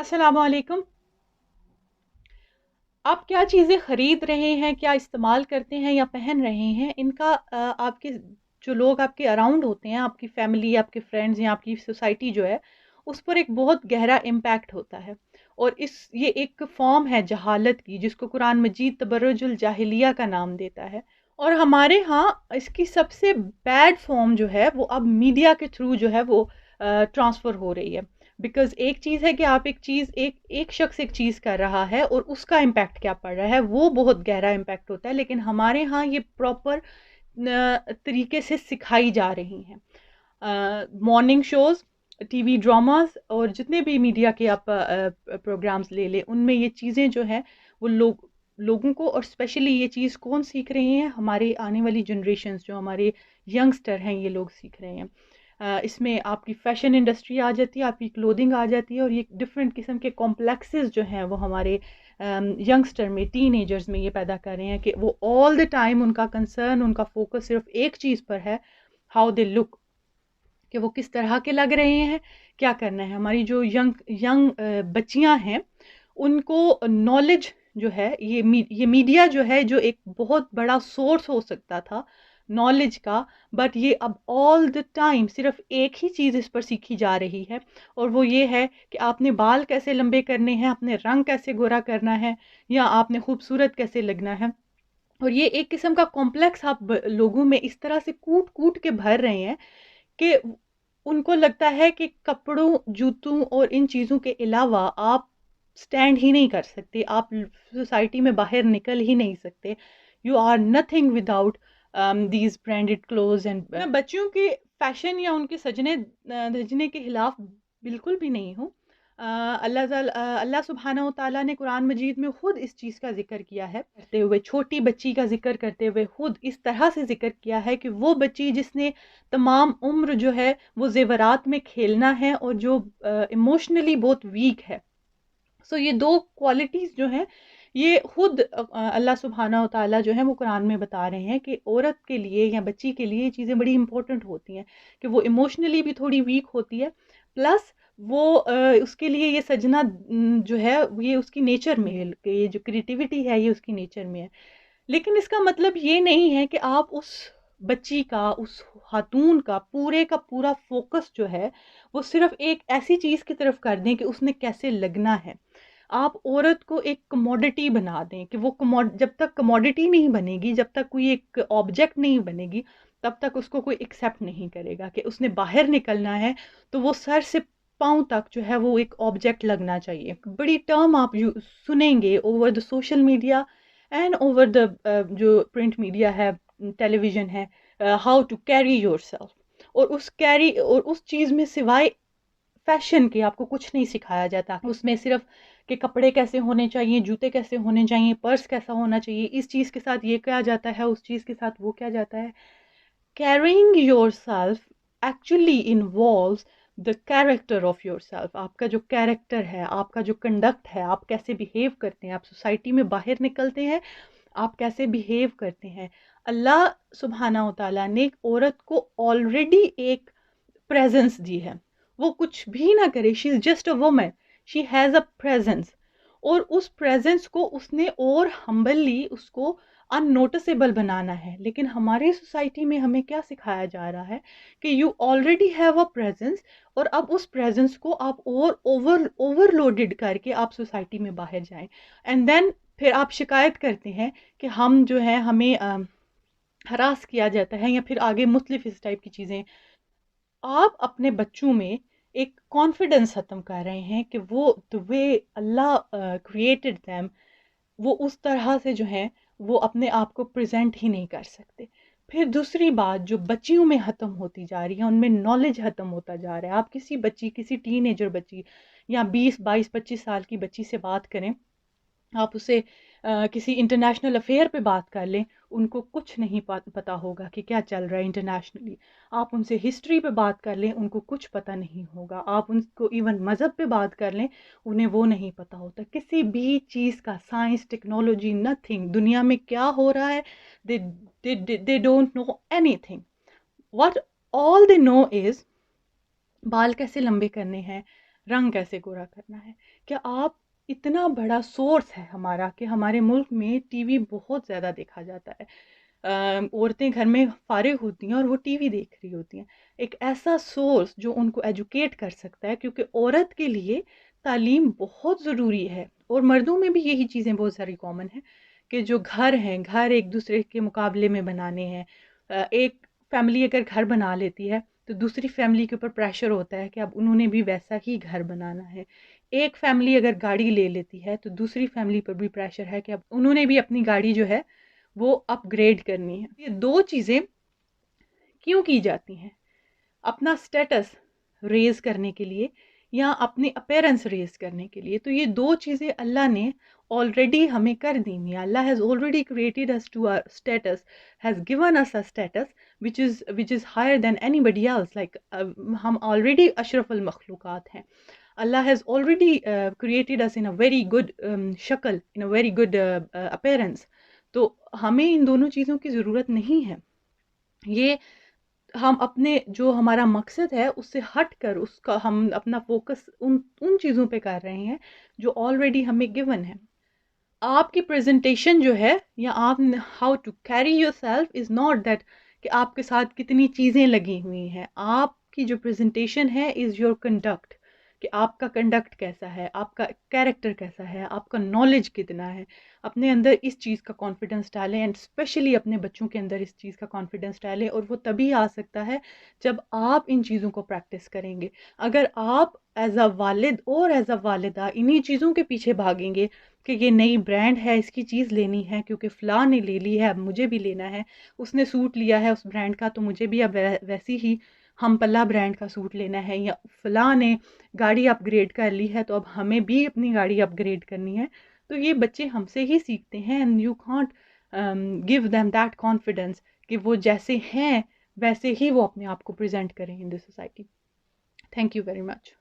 अस्सलाम वालेकुम। आप क्या चीज़ें खरीद रहे हैं, क्या इस्तेमाल करते हैं या पहन रहे हैं, इनका आपके जो लोग आपके अराउंड होते हैं, आपकी फैमिली, आपके फ्रेंड्स या आपकी सोसाइटी जो है, उस पर एक बहुत गहरा इम्पैक्ट होता है। और ये एक फॉर्म है जहालत की, जिसको कुरान मजीद तबर्रुजुल जाहिलिया का नाम देता है। और हमारे यहाँ इसकी सबसे बैड फॉर्म जो है वो अब मीडिया के थ्रू जो है वो ट्रांसफ़र हो रही है। बिकॉज़ एक चीज़ है कि आप एक चीज़ एक एक शख्स एक चीज़ कर रहा है और उसका इम्पैक्ट क्या पड़ रहा है, वो बहुत गहरा इम्पैक्ट होता है। लेकिन हमारे यहाँ ये प्रॉपर तरीके से सिखाई जा रही हैं। मॉर्निंग शोज़, टीवी ड्रामास और जितने भी मीडिया के आप प्रोग्राम्स ले लें, उनमें ये चीज़ें जो हैं वो लोगों को, और स्पेशली ये चीज़ कौन सीख रहे हैं, हमारे आने वाली जनरेशन्स जो हमारे यंगस्टर हैं, ये लोग सीख रहे हैं। इसमें आपकी फ़ैशन इंडस्ट्री आ जाती है, आपकी क्लोथिंग आ जाती है, और ये डिफरेंट किस्म के कॉम्प्लेक्सेस जो हैं वो हमारे यंगस्टर में, टीनेजर्स में ये पैदा कर रहे हैं कि वो ऑल द टाइम उनका कंसर्न, उनका फोकस सिर्फ एक चीज़ पर है, हाउ दे लुक, कि वो किस तरह के लग रहे हैं, क्या करना है। हमारी जो यंग यंग बच्चियां हैं, उनको नॉलेज जो है, ये मीडिया जो है, जो एक बहुत बड़ा सोर्स हो सकता था नॉलेज का, बट ये अब ऑल द टाइम सिर्फ एक ही चीज़ इस पर सीखी जा रही है, और वो ये है कि आपने बाल कैसे लंबे करने हैं, अपने रंग कैसे गोरा करना है, या आपने खूबसूरत कैसे लगना है। और ये एक किस्म का कॉम्प्लेक्स आप लोगों में इस तरह से कूट कूट के भर रहे हैं कि उनको लगता है कि कपड़ों, जूतों और इन चीज़ों के अलावा आप स्टैंड ही नहीं कर सकते, आप सोसाइटी में बाहर निकल ही नहीं सकते। You are nothing without these branded clothes and मैं बच्चियों के फैशन या उनके सजने धजने के खिलाफ बिल्कुल भी नहीं हूँ। अल्लाह सुब्हानहू व तआला ने कुरान मजीद में खुद इस चीज़ का जिक्र किया है, करते हुए छोटी बच्ची का जिक्र करते हुए खुद इस तरह से जिक्र किया है कि वो बच्ची जिसने तमाम उम्र जो है वो जेवरात में खेलना है, और जो इमोशनली बहुत वीक है। सो ये दो क्वालिटीज़ जो हैं, ये खुद अल्लाह सुब्हानहू व तआला जो है वो कुरान में बता रहे हैं कि औरत के लिए या बच्ची के लिए ये चीज़ें बड़ी इंपॉर्टेंट होती हैं, कि वो इमोशनली भी थोड़ी वीक होती है, प्लस वो उसके लिए ये सजना जो है ये उसकी नेचर में है, कि ये जो क्रिएटिविटी है ये उसकी नेचर में है। लेकिन इसका मतलब ये नहीं है कि आप उस बच्ची का, उस खातून का पूरे का पूरा फोकस जो है वो सिर्फ एक ऐसी चीज़ की तरफ कर दें कि उसने कैसे लगना है। आप औरत को एक कमोडिटी बना दें कि वो जब तक कमोडिटी नहीं बनेगी, जब तक कोई एक ऑब्जेक्ट नहीं बनेगी, तब तक उसको कोई एक्सेप्ट नहीं करेगा कि उसने बाहर निकलना है, तो वो सर से पाँव तक जो है वो एक ऑब्जेक्ट लगना चाहिए। बड़ी टर्म आप सुनेंगे over the social media and over the जो प्रिंट मीडिया है, टेलीविजन है, how to carry yourself. और उस चीज़ में सिवाय फैशन के आपको कुछ नहीं सिखाया जाता। उसमें सिर्फ कि कपड़े कैसे होने चाहिए, जूते कैसे होने चाहिए, पर्स कैसा होना चाहिए, इस चीज़ के साथ ये क्या जाता है, उस चीज़ के साथ वो क्या जाता है। Carrying your self actually involves the character of your self. आपका जो कैरेक्टर है, आपका जो कंडक्ट है, आप कैसे बिहेव करते हैं, आप सोसाइटी में बाहर निकलते हैं, आप कैसे बिहेव करते हैं। अल्लाह सुब्हाना व तआला ने एक औरत को ऑलरेडी एक प्रेजेंस दी है। वो कुछ भी ना करे, she is just a woman, she has a presence. और उस प्रेजेंस को उसने और हम्बली उसको अननोटिसेबल बनाना है। लेकिन हमारे सोसाइटी में हमें क्या सिखाया जा रहा है कि you already have a presence, और अब उस प्रेजेंस को आप और ओवरलोडेड करके आप सोसाइटी में बाहर जाएं, एंड देन फिर आप शिकायत करते हैं कि हम जो है हमें हरास किया जाता है, या फिर आगे मुख्तलिफ इस टाइप की चीज़ें। आप अपने बच्चों में एक कॉन्फिडेंस ख़त्म कर रहे हैं कि वो the way Allah created them, वो उस तरह से जो है वो अपने आप को प्रेजेंट ही नहीं कर सकते। फिर दूसरी बात जो बच्चियों में ख़त्म होती जा रही है, उनमें नॉलेज ख़त्म होता जा रहा है। आप किसी बच्ची, किसी टीनेजर बच्ची या 20 22 25 साल की बच्ची से बात करें, आप उसे किसी इंटरनेशनल अफेयर पे बात कर लें, उनको कुछ नहीं पता होगा कि क्या चल रहा है इंटरनेशनली। आप उनसे हिस्ट्री पे बात कर लें, उनको कुछ पता नहीं होगा। आप उनको इवन मज़हब पे बात कर लें, उन्हें वो नहीं पता होता किसी भी चीज़ का, साइंस, टेक्नोलॉजी, नथिंग। दुनिया में क्या हो रहा है, they don't know anything. What all they know is बाल कैसे लंबे करने हैं, رنگ کیسے گورا کرنا ہے. کیا آپ اتنا بڑا سورس ہے ہمارا کہ ہمارے ملک میں ٹی وی بہت زیادہ دیکھا جاتا ہے. عورتیں گھر میں فارغ ہوتی ہیں اور وہ ٹی وی دیکھ رہی ہوتی ہیں. ایک ایسا سورس جو ان کو ایجوکیٹ کر سکتا ہے، کیونکہ عورت کے لیے تعلیم بہت ضروری ہے، اور مردوں میں بھی یہی چیزیں بہت ساری کامن ہیں کہ جو گھر ہیں، گھر ایک دوسرے کے مقابلے میں بنانے ہیں. ایک فیملی اگر گھر بنا لیتی ہے تو دوسری فیملی کے اوپر پریشر ہوتا ہے کہ اب انہوں نے بھی ویسا ہی گھر بنانا ہے. ایک فیملی اگر گاڑی لے لیتی ہے تو دوسری فیملی پر بھی پریشر ہے کہ اب انہوں نے بھی اپنی گاڑی جو ہے وہ اپ گریڈ کرنی ہے. یہ دو چیزیں کیوں کی جاتی ہیں؟ اپنا سٹیٹس ریز کرنے کے لیے یا اپنی اپیرنس ریز کرنے کے لیے. تو یہ دو چیزیں اللہ نے already ہمیں کر دی ہیں. اللہ has already created us to our status, has given us a status which is higher than anybody else. Like ہم already اشرف المخلوقات ہیں. Allah has already created us in a very good شکل, in a very good appearance. تو ہمیں ان دونوں چیزوں کی ضرورت نہیں ہے. یہ ہم اپنے جو ہمارا مقصد ہے اس سے ہٹ کر اس کا ہم اپنا فوکس ان چیزوں پہ کر رہے ہیں جو آلریڈی ہمیں گیون ہے. آپ کی پریزنٹیشن جو ہے یا آپ how to carry yourself is not that کہ آپ کے ساتھ کتنی چیزیں لگی ہوئی ہیں. آپ کی جو پریزنٹیشن ہے از یور کنڈکٹ، کہ آپ کا کنڈکٹ کیسا ہے، آپ کا کیریکٹر کیسا ہے، آپ کا نالج کتنا ہے. اپنے اندر اس چیز کا کانفیڈنس ڈالیں، اینڈ اسپیشلی اپنے بچوں کے اندر اس چیز کا کانفیڈنس ڈالیں. اور وہ تبھی آ سکتا ہے جب آپ ان چیزوں کو پریکٹس کریں گے. اگر آپ ایز اے والد اور ایز اے والدہ انہی چیزوں کے پیچھے بھاگیں گے کہ یہ نئی برانڈ ہے، اس کی چیز لینی ہے کیونکہ فلاں نے لے لی ہے اب مجھے بھی لینا ہے، اس نے سوٹ لیا ہے اس برانڈ کا تو مجھے بھی اب ویسی ہی ہم پلہ برانڈ کا سوٹ لینا ہے، یا فلاں نے گاڑی اپ گریڈ کر لی ہے تو اب ہمیں بھی اپنی گاڑی اپ گریڈ کرنی ہے. تو یہ بچے ہم سے ہی سیکھتے ہیں. And you can't give them that confidence کہ وہ جیسے ہیں ویسے ہی وہ اپنے آپ کو پریزنٹ کریں in the society. Thank you very much.